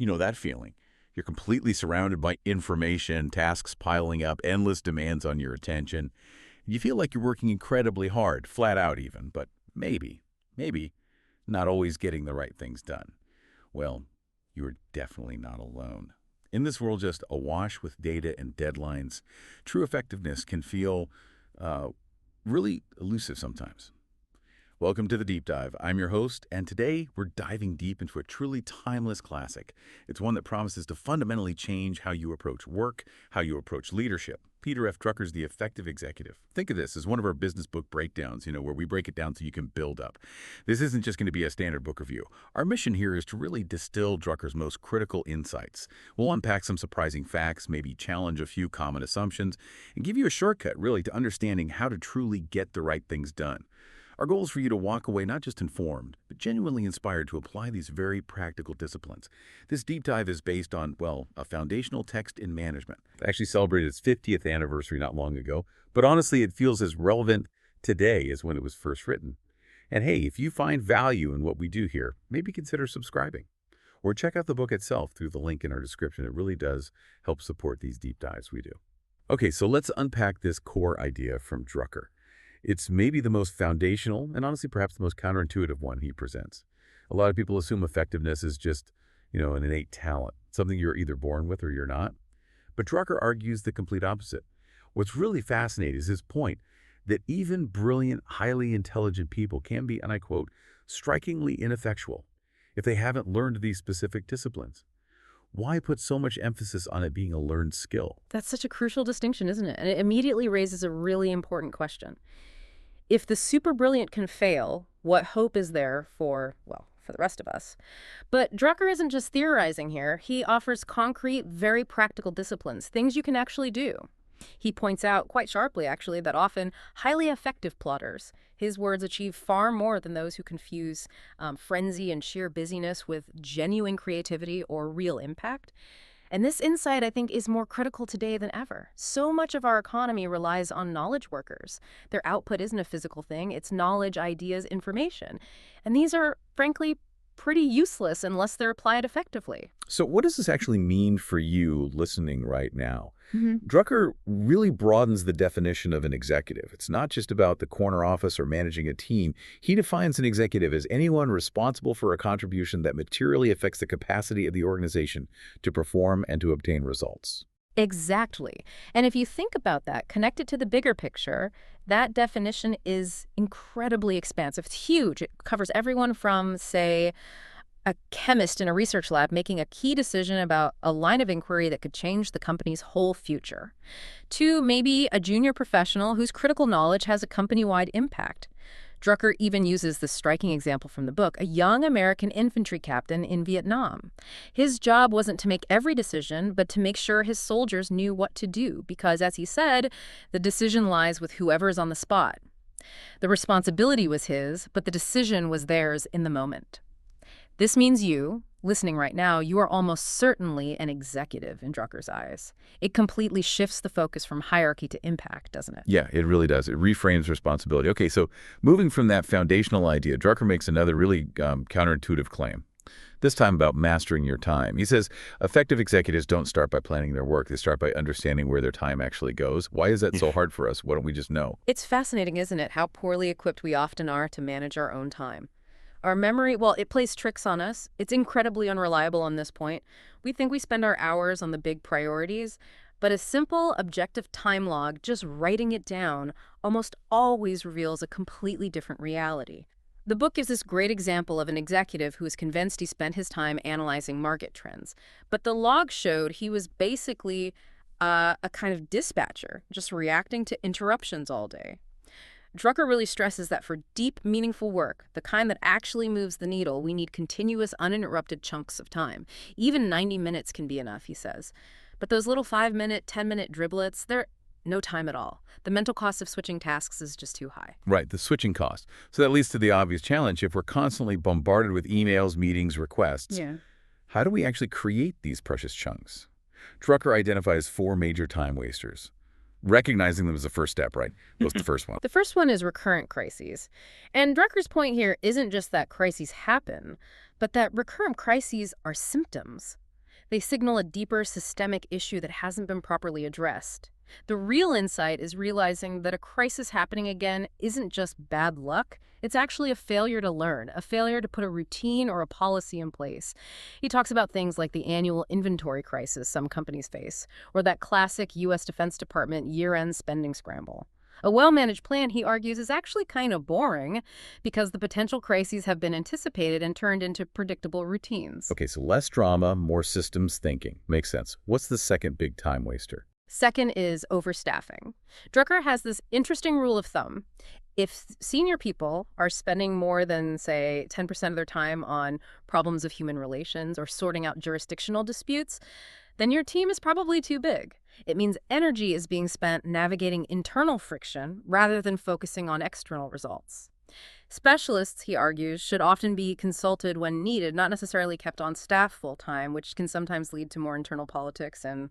You know that feeling. You're completely surrounded by information, tasks piling up, endless demands on your attention. You feel like you're working incredibly hard, flat out even, but maybe not always getting the right things done. Well, you're definitely not alone. In this world just awash with data and deadlines, true effectiveness can feel really elusive sometimes. Welcome to the Deep Dive. I'm your host, and today we're diving deep into a truly timeless classic. It's one that promises to fundamentally change how you approach work, how you approach leadership. Peter F. Drucker's The Effective Executive. Think of this as one of our business book breakdowns, where we break it down so you can build up. This isn't just going to be a standard book review. Our mission here is to really distill Drucker's most critical insights. We'll unpack some surprising facts, maybe challenge a few common assumptions, and give you a shortcut, really, to understanding how to truly get the right things done. Our goal is for you to walk away not just informed, but genuinely inspired to apply these very practical disciplines. This deep dive is based on, well, a foundational text in management. It actually celebrated its 50th anniversary not long ago, but honestly, it feels as relevant today as when it was first written. And hey, if you find value in what we do here, maybe consider subscribing. Or check out the book itself through the link in our description. It really does help support these deep dives we do. Okay, so let's unpack this core idea from Drucker. It's maybe the most foundational and honestly perhaps the most counterintuitive one he presents. A lot of people assume effectiveness is just, an innate talent, something you're either born with or you're not. But Drucker argues the complete opposite. What's really fascinating is his point that even brilliant, highly intelligent people can be, and I quote, strikingly ineffectual if they haven't learned these specific disciplines. Why put so much emphasis on it being a learned skill? That's such a crucial distinction, isn't it? And it immediately raises a really important question. If the super brilliant can fail, what hope is there for the rest of us? But Drucker isn't just theorizing here. He offers concrete, very practical disciplines, things you can actually do. He points out, quite sharply actually, that often highly effective plotters, his words, achieve far more than those who confuse frenzy and sheer busyness with genuine creativity or real impact. And this insight, I think, is more critical today than ever. So much of our economy relies on knowledge workers. Their output isn't a physical thing. It's knowledge, ideas, information. And these are, frankly, pretty useless unless they're applied effectively. So what does this actually mean for you listening right now? Drucker really broadens the definition of an executive. It's not just about the corner office or managing a team. He defines an executive as anyone responsible for a contribution that materially affects the capacity of the organization to perform and to obtain results. Exactly. And if you think about that, connected to the bigger picture, that definition is incredibly expansive. It's huge. It covers everyone from, say, a chemist in a research lab making a key decision about a line of inquiry that could change the company's whole future, to maybe a junior professional whose critical knowledge has a company-wide impact. Drucker even uses the striking example from the book, a young American infantry captain in Vietnam. His job wasn't to make every decision, but to make sure his soldiers knew what to do, because, as he said, the decision lies with whoever is on the spot. The responsibility was his, but the decision was theirs in the moment. This means you, listening right now, you are almost certainly an executive in Drucker's eyes. It completely shifts the focus from hierarchy to impact, doesn't it? Yeah, it really does. It reframes responsibility. Okay, so moving from that foundational idea, Drucker makes another really counterintuitive claim, this time about mastering your time. He says, effective executives don't start by planning their work. They start by understanding where their time actually goes. Why is that so hard for us? Why don't we just know? It's fascinating, isn't it, how poorly equipped we often are to manage our own time. Our memory, it plays tricks on us. It's incredibly unreliable on this point. We think we spend our hours on the big priorities, but a simple, objective time log, just writing it down, almost always reveals a completely different reality. The book gives this great example of an executive who is convinced he spent his time analyzing market trends, but the log showed he was basically a kind of dispatcher, just reacting to interruptions all day. Drucker really stresses that for deep, meaningful work, the kind that actually moves the needle, we need continuous, uninterrupted chunks of time. Even 90 minutes can be enough, he says. But those little 5-minute, 10-minute driblets, they're no time at all. The mental cost of switching tasks is just too high. Right, the switching cost. So that leads to the obvious challenge. If we're constantly bombarded with emails, meetings, requests, how do we actually create these precious chunks? Drucker identifies 4 major time wasters. Recognizing them is the first step, right? What's the first one? The first one is recurrent crises. And Drucker's point here isn't just that crises happen, but that recurrent crises are symptoms. They signal a deeper systemic issue that hasn't been properly addressed. The real insight is realizing that a crisis happening again isn't just bad luck, it's actually a failure to learn, a failure to put a routine or a policy in place. He talks about things like the annual inventory crisis some companies face, or that classic U.S. Defense Department year-end spending scramble. A well-managed plan, he argues, is actually kind of boring because the potential crises have been anticipated and turned into predictable routines. Okay, so less drama, more systems thinking. Makes sense. What's the second big time waster? Second is overstaffing. Drucker has this interesting rule of thumb. If senior people are spending more than, say, 10% of their time on problems of human relations or sorting out jurisdictional disputes, then your team is probably too big. It means energy is being spent navigating internal friction rather than focusing on external results. Specialists, he argues, should often be consulted when needed, not necessarily kept on staff full-time, which can sometimes lead to more internal politics and,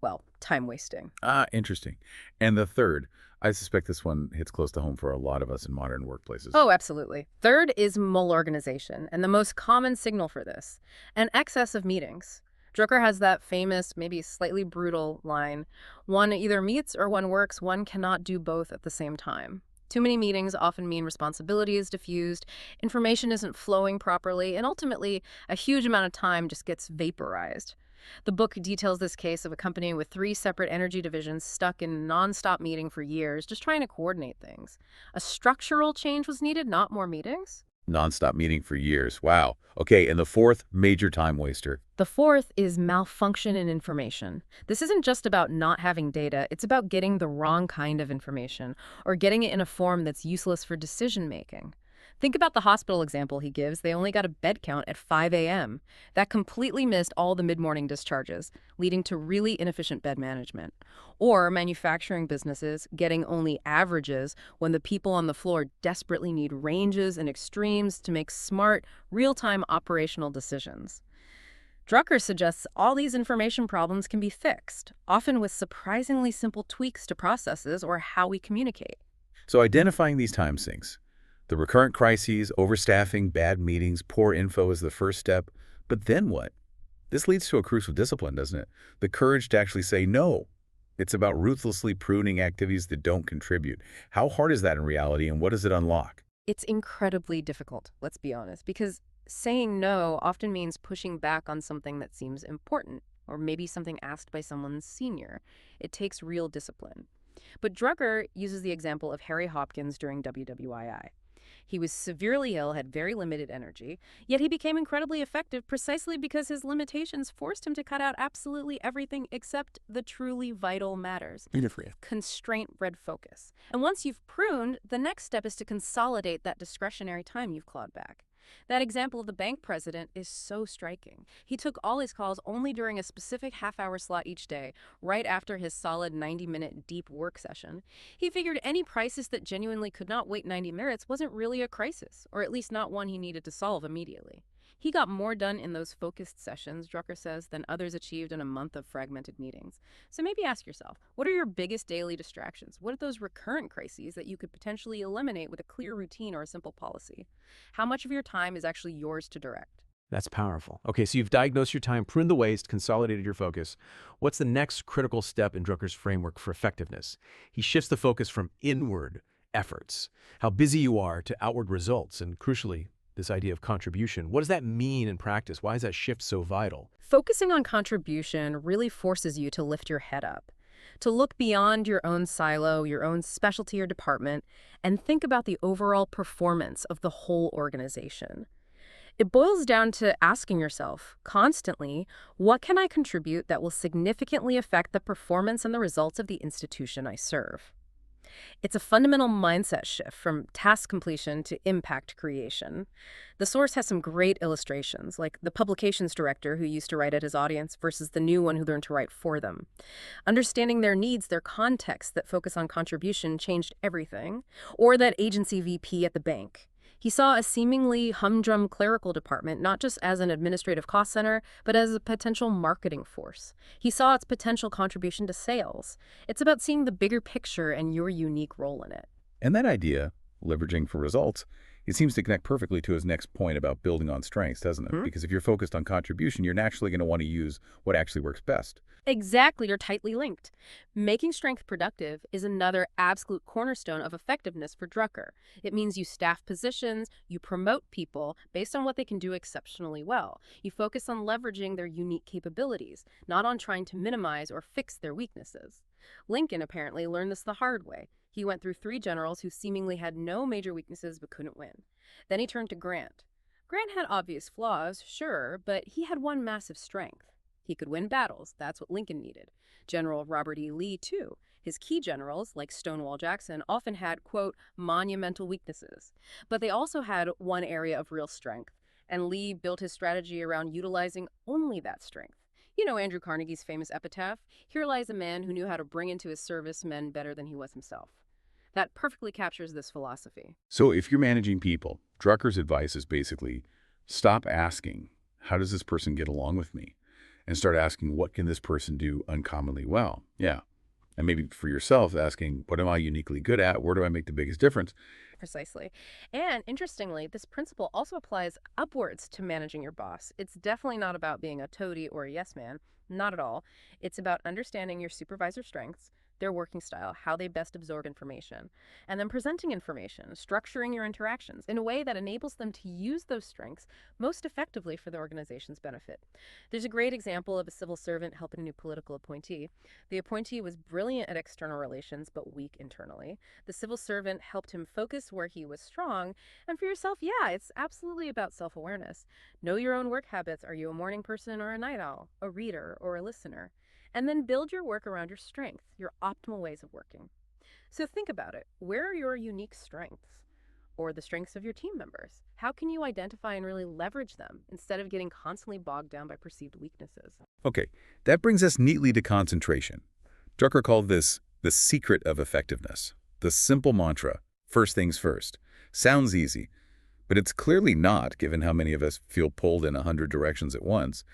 well, time wasting. Ah, interesting. And the third, I suspect this one hits close to home for a lot of us in modern workplaces. Oh, absolutely. Third is malorganization, and the most common signal for this, an excess of meetings. Drucker has that famous, maybe slightly brutal line, one either meets or one works, one cannot do both at the same time. Too many meetings often mean responsibility is diffused, information isn't flowing properly, and ultimately, a huge amount of time just gets vaporized. The book details this case of a company with 3 separate energy divisions stuck in non-stop meeting for years, just trying to coordinate things. A structural change was needed, not more meetings. Nonstop meeting for years. Wow. Okay, and the fourth major time waster. The fourth is malfunction in information. This isn't just about not having data, it's about getting the wrong kind of information, or getting it in a form that's useless for decision-making. Think about the hospital example he gives. They only got a bed count at 5 a.m. That completely missed all the mid-morning discharges, leading to really inefficient bed management. Or manufacturing businesses getting only averages when the people on the floor desperately need ranges and extremes to make smart, real-time operational decisions. Drucker suggests all these information problems can be fixed, often with surprisingly simple tweaks to processes or how we communicate. So identifying these time sinks. The recurrent crises, overstaffing, bad meetings, poor info is the first step. But then what? This leads to a crucial discipline, doesn't it? The courage to actually say no. It's about ruthlessly pruning activities that don't contribute. How hard is that in reality, and what does it unlock? It's incredibly difficult, let's be honest, because saying no often means pushing back on something that seems important, or maybe something asked by someone senior. It takes real discipline. But Drucker uses the example of Harry Hopkins during WWII. He was severely ill, had very limited energy, yet he became incredibly effective precisely because his limitations forced him to cut out absolutely everything except the truly vital matters. Interfere. Constraint-bred focus. And once you've pruned, the next step is to consolidate that discretionary time you've clawed back. That example of the bank president is so striking. He took all his calls only during a specific half-hour slot each day, right after his solid 90-minute deep work session. He figured any crisis that genuinely could not wait 90 minutes wasn't really a crisis, or at least not one he needed to solve immediately. He got more done in those focused sessions, Drucker says, than others achieved in a month of fragmented meetings. So maybe ask yourself, what are your biggest daily distractions? What are those recurrent crises that you could potentially eliminate with a clear routine or a simple policy? How much of your time is actually yours to direct? That's powerful. Okay, so you've diagnosed your time, pruned the waste, consolidated your focus. What's the next critical step in Drucker's framework for effectiveness? He shifts the focus from inward efforts, how busy you are, to outward results, and crucially, this idea of contribution. What does that mean in practice? Why is that shift so vital? Focusing on contribution really forces you to lift your head up, to look beyond your own silo, your own specialty or department, and think about the overall performance of the whole organization. It boils down to asking yourself constantly, what can I contribute that will significantly affect the performance and the results of the institution I serve? It's a fundamental mindset shift from task completion to impact creation. The source has some great illustrations, like the publications director who used to write at his audience versus the new one who learned to write for them. Understanding their needs, their context that focus on contribution changed everything. Or that agency VP at the bank. He saw a seemingly humdrum clerical department not just as an administrative cost center, but as a potential marketing force. He saw its potential contribution to sales. It's about seeing the bigger picture and your unique role in it. And that idea, leveraging for results, It seems to connect perfectly to his next point about building on strengths, doesn't it? Hmm? Because if you're focused on contribution, you're naturally going to want to use what actually works best. Exactly, you're tightly linked. Making strength productive is another absolute cornerstone of effectiveness for Drucker. It means you staff positions, you promote people based on what they can do exceptionally well. You focus on leveraging their unique capabilities, not on trying to minimize or fix their weaknesses. Lincoln apparently learned this the hard way. He went through 3 generals who seemingly had no major weaknesses but couldn't win. Then he turned to Grant. Grant had obvious flaws, sure, but he had one massive strength. He could win battles. That's what Lincoln needed. General Robert E. Lee, too. His key generals, like Stonewall Jackson, often had, quote, monumental weaknesses. But they also had one area of real strength, and Lee built his strategy around utilizing only that strength. You know Andrew Carnegie's famous epitaph, "Here lies a man who knew how to bring into his service men better than he was himself." That perfectly captures this philosophy. So if you're managing people, Drucker's advice is basically stop asking, how does this person get along with me? And start asking, what can this person do uncommonly well? Yeah. And maybe for yourself, asking, what am I uniquely good at? Where do I make the biggest difference? Precisely. And interestingly, this principle also applies upwards to managing your boss. It's definitely not about being a toady or a yes man. Not at all. It's about understanding your supervisor's strengths, their working style, how they best absorb information, and then presenting information, structuring your interactions in a way that enables them to use those strengths most effectively for the organization's benefit. There's a great example of a civil servant helping a new political appointee. The appointee was brilliant at external relations, but weak internally. The civil servant helped him focus where he was strong. And for yourself, yeah, it's absolutely about self-awareness. Know your own work habits. Are you a morning person or a night owl, a reader or a listener? And then build your work around your strengths, your optimal ways of working. So think about it. Where are your unique strengths? Or the strengths of your team members? How can you identify and really leverage them instead of getting constantly bogged down by perceived weaknesses? Okay, that brings us neatly to concentration. Drucker called this the secret of effectiveness, the simple mantra, first things first. Sounds easy, but it's clearly not, given how many of us feel pulled in 100 directions at once.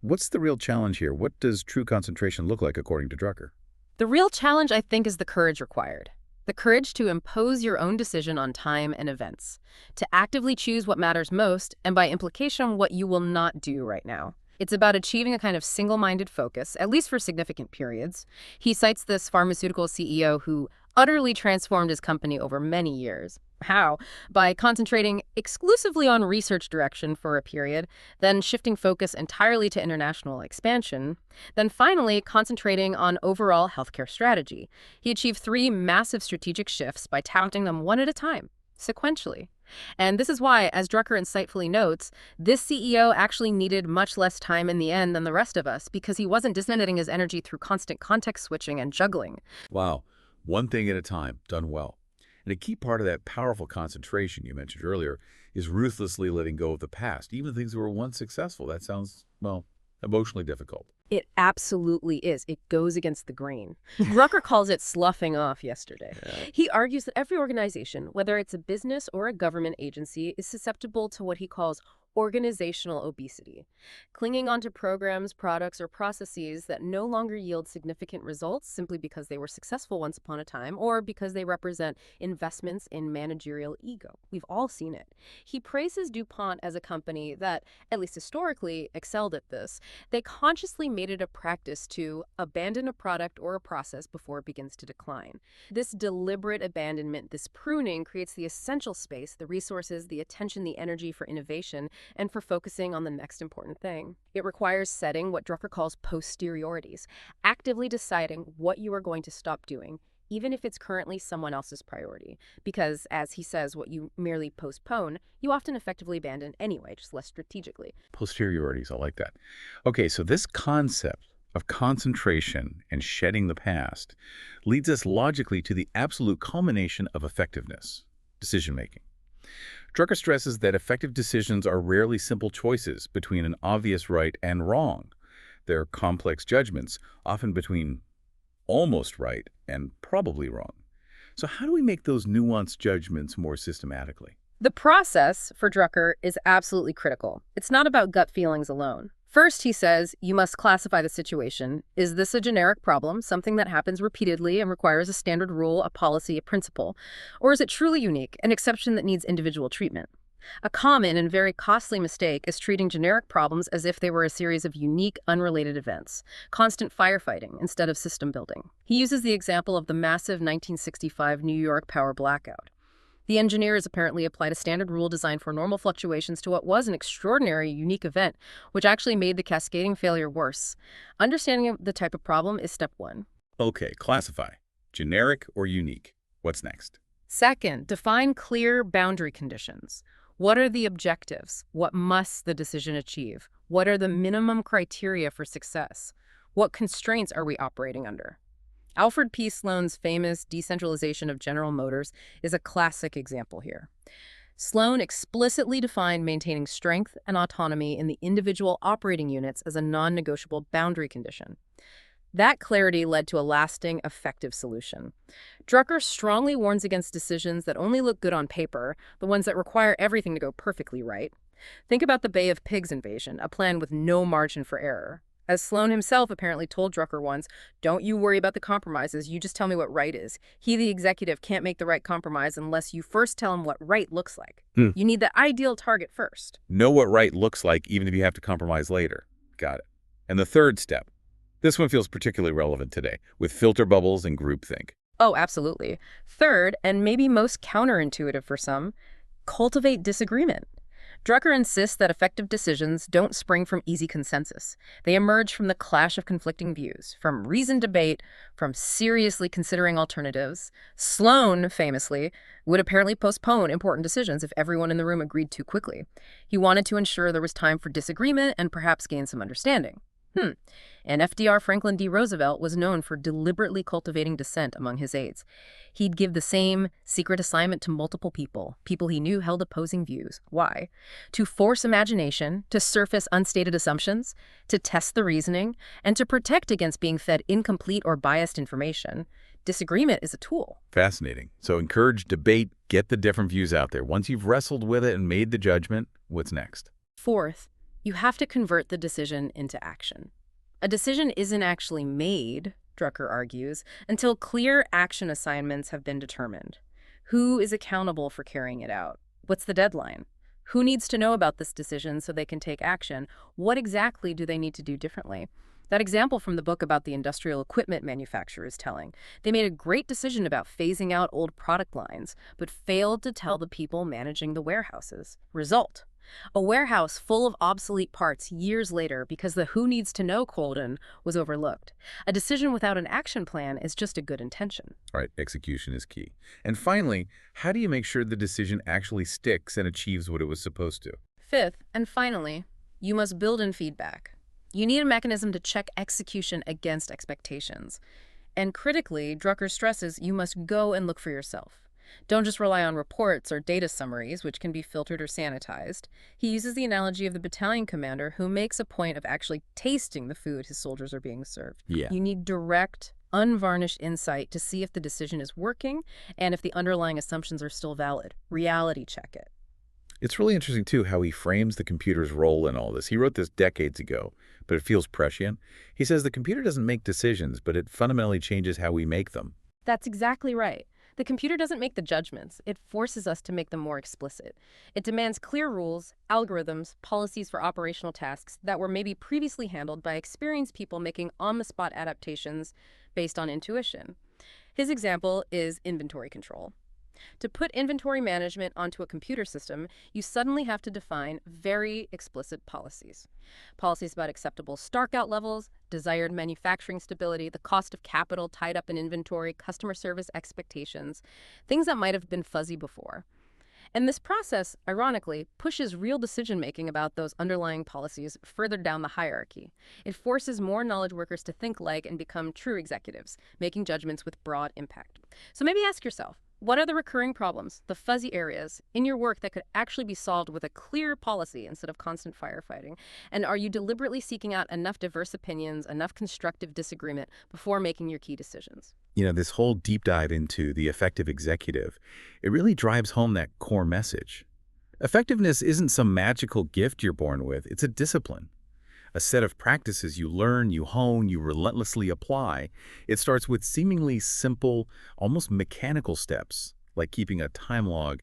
What's the real challenge here? What does true concentration look like according to Drucker? The real challenge, I think, is the courage required. The courage to impose your own decision on time and events, to actively choose what matters most, and by implication, what you will not do right now. It's about achieving a kind of single-minded focus, at least for significant periods. He cites this pharmaceutical CEO who utterly transformed his company over many years. How? By concentrating exclusively on research direction for a period, then shifting focus entirely to international expansion, then finally concentrating on overall healthcare strategy. He achieved 3 massive strategic shifts by tackling them one at a time, sequentially. And this is why, as Drucker insightfully notes, this CEO actually needed much less time in the end than the rest of us because he wasn't disseminating his energy through constant context switching and juggling. Wow, one thing at a time, done well. And a key part of that powerful concentration you mentioned earlier is ruthlessly letting go of the past, even things that were once successful. That sounds, well, emotionally difficult. It absolutely is. It goes against the grain. Drucker calls it sloughing off yesterday. He argues that every organization, whether it's a business or a government agency, is susceptible to what he calls organizational obesity, clinging onto programs, products, or processes that no longer yield significant results simply because they were successful once upon a time or because they represent investments in managerial ego. We've all seen it. He praises DuPont as a company that, at least historically, excelled at this. They consciously made it a practice to abandon a product or a process before it begins to decline. This deliberate abandonment, this pruning, creates the essential space, the resources, the attention, the energy for innovation, and for focusing on the next important thing. It requires setting what Drucker calls posteriorities, actively deciding what you are going to stop doing, even if it's currently someone else's priority. Because, as he says, what you merely postpone, you often effectively abandon anyway, just less strategically. Posteriorities, I like that. Okay, so this concept of concentration and shedding the past leads us logically to the absolute culmination of effectiveness, decision-making. Drucker stresses that effective decisions are rarely simple choices between an obvious right and wrong. They're complex judgments, often between almost right and probably wrong. So how do we make those nuanced judgments more systematically? The process, for Drucker, is absolutely critical. It's not about gut feelings alone. First, he says, you must classify the situation. Is this a generic problem, something that happens repeatedly and requires a standard rule, a policy, a principle? Or is it truly unique, an exception that needs individual treatment? A common and very costly mistake is treating generic problems as if they were a series of unique, unrelated events, constant firefighting instead of system building. He uses the example of the massive 1965 New York power blackout. The engineers apparently applied a standard rule designed for normal fluctuations to what was an extraordinary, unique event, which actually made the cascading failure worse. Understanding the type of problem is step one. Okay, classify. Generic or unique? What's next? Second, define clear boundary conditions. What are the objectives? What must the decision achieve? What are the minimum criteria for success? What constraints are we operating under? Alfred P. Sloan's famous decentralization of General Motors is a classic example here. Sloan explicitly defined maintaining strength and autonomy in the individual operating units as a non-negotiable boundary condition. That clarity led to a lasting, effective solution. Drucker strongly warns against decisions that only look good on paper, the ones that require everything to go perfectly right. Think about the Bay of Pigs invasion, a plan with no margin for error. As Sloan himself apparently told Drucker once, don't you worry about the compromises, you just tell me what right is. He, the executive, can't make the right compromise unless you first tell him what right looks like. You need the ideal target first. Know what right looks like even if you have to compromise later. Got it. And the third step. This one feels particularly relevant today, with filter bubbles and groupthink. Oh, absolutely. Third, and maybe most counterintuitive for some, cultivate disagreement. Drucker insists that effective decisions don't spring from easy consensus. They emerge from the clash of conflicting views, from reasoned debate, from seriously considering alternatives. Sloan, famously, would apparently postpone important decisions if everyone in the room agreed too quickly. He wanted to ensure there was time for disagreement and perhaps gain some understanding. And FDR Franklin D. Roosevelt was known for deliberately cultivating dissent among his aides. He'd give the same secret assignment to multiple people he knew held opposing views. Why? To force imagination, to surface unstated assumptions, to test the reasoning, and to protect against being fed incomplete or biased information. Disagreement is a tool. Fascinating. So encourage debate, get the different views out there. Once you've wrestled with it and made the judgment, what's next? Fourth, you have to convert the decision into action. A decision isn't actually made, Drucker argues, until clear action assignments have been determined. Who is accountable for carrying it out? What's the deadline? Who needs to know about this decision so they can take action? What exactly do they need to do differently? That example from the book about the industrial equipment manufacturer is telling. They made a great decision about phasing out old product lines, but failed to tell the people managing the warehouses. Result: a warehouse full of obsolete parts years later because the who needs to know cordon was overlooked. A decision without an action plan is just a good intention. All right, execution is key. And finally, how do you make sure the decision actually sticks and achieves what it was supposed to? Fifth, and finally, you must build in feedback. You need a mechanism to check execution against expectations. And critically, Drucker stresses you must go and look for yourself. Don't just rely on reports or data summaries, which can be filtered or sanitized. He uses the analogy of the battalion commander who makes a point of actually tasting the food his soldiers are being served. Yeah. You need direct, unvarnished insight to see if the decision is working and if the underlying assumptions are still valid. Reality check it. It's really interesting, too, how he frames the computer's role in all this. He wrote this decades ago, but it feels prescient. He says the computer doesn't make decisions, but it fundamentally changes how we make them. That's exactly right. The computer doesn't make the judgments. It forces us to make them more explicit. It demands clear rules, algorithms, policies for operational tasks that were maybe previously handled by experienced people making on-the-spot adaptations based on intuition. His example is inventory control. To put inventory management onto a computer system, you suddenly have to define very explicit policies. Policies about acceptable stockout levels, desired manufacturing stability, the cost of capital tied up in inventory, customer service expectations, things that might have been fuzzy before. And this process, ironically, pushes real decision-making about those underlying policies further down the hierarchy. It forces more knowledge workers to think like and become true executives, making judgments with broad impact. So maybe ask yourself, what are the recurring problems, the fuzzy areas, in your work that could actually be solved with a clear policy instead of constant firefighting? And are you deliberately seeking out enough diverse opinions, enough constructive disagreement before making your key decisions? You know, this whole deep dive into the effective executive, it really drives home that core message. Effectiveness isn't some magical gift you're born with. It's a discipline. a set of practices you learn, you hone, you relentlessly apply. It starts with seemingly simple, almost mechanical steps, like keeping a time log,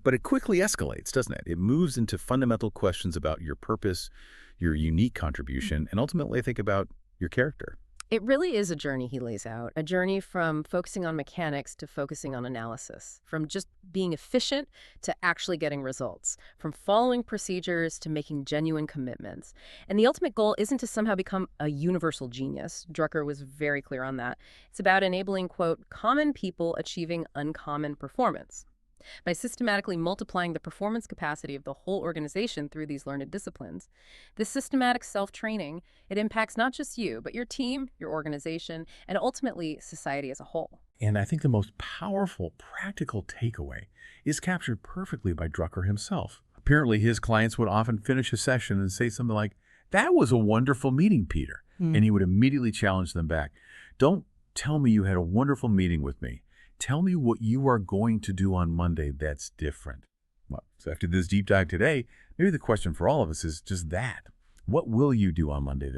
but it quickly escalates, doesn't it? It moves into fundamental questions about your purpose, your unique contribution, and ultimately, I think about your character. It really is a journey he lays out, a journey from focusing on mechanics to focusing on analysis, from just being efficient to actually getting results, from following procedures to making genuine commitments. And the ultimate goal isn't to somehow become a universal genius. Drucker was very clear on that. It's about enabling, quote, common people achieving uncommon performance. By systematically multiplying the performance capacity of the whole organization through these learned disciplines, this systematic self-training, it impacts not just you, but your team, your organization, and ultimately society as a whole. And I think the most powerful practical takeaway is captured perfectly by Drucker himself. Apparently, his clients would often finish a session and say something like, "That was a wonderful meeting, Peter." And he would immediately challenge them back. "Don't tell me you had a wonderful meeting with me. Tell me what you are going to do on Monday that's different." Well, so after this deep dive today, maybe the question for all of us is just that. What will you do on Monday